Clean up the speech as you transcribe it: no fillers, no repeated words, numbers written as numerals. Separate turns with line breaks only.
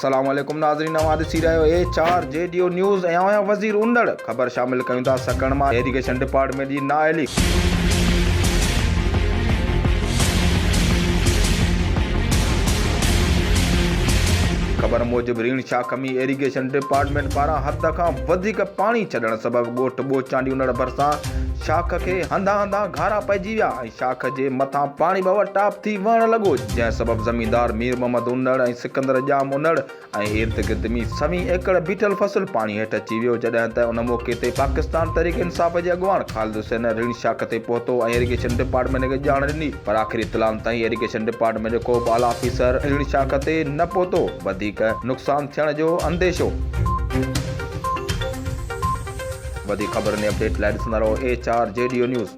अस्सलाम वालेकुम नाज़रीन, नवां ॾिसी रहियो HR JDO न्यूज़ ऐं आहियां वज़ीर उंदड़। ख़बर शामिल कयूं था सकण मां इरिगेशन डिपार्टमेंट जी नाअहली। ख़बर मूजिब रीण शाख में इरिगेशन डिपार्टमेंट पारां हद खां वधीक पाणी छॾण सबबि ॻोठ ॿोचांडी उनड़ भरिसां शाख खे हंधा हंधा घारा पइजी विया ऐं शाख जे मथां पाणी बव टाप थी वहण लॻो, जंहिं सबबि ज़मींदार मीर मोहम्मद उनड़ ऐं सिकंदर जाम उनड़ ऐं इर्द गिर्द में 6 एकड़ बीठल फसल पाणी हेठि अची वियो। जॾहिं त उन मौक़े ते पाकिस्तान तहरीक इंसाफ़ जे अॻुवाण ख़ालिद हुसैन रीण शाख ते पहुतो ऐं इरिगेशन डिपार्टमेंट खे ॼाण ॾिनी, पर आख़िरी इत्तलाउनि ताईं इरिगेशन डिपार्टमेंट जो को बि आला ऑफिसर रीण शाख ते न पहुतो। वधीक नुक़सान थियण जो अंदेशो। वधीक ख़बरनि अपडेट लाइ ॾिसंदा रहो HR JDO न्यूज़।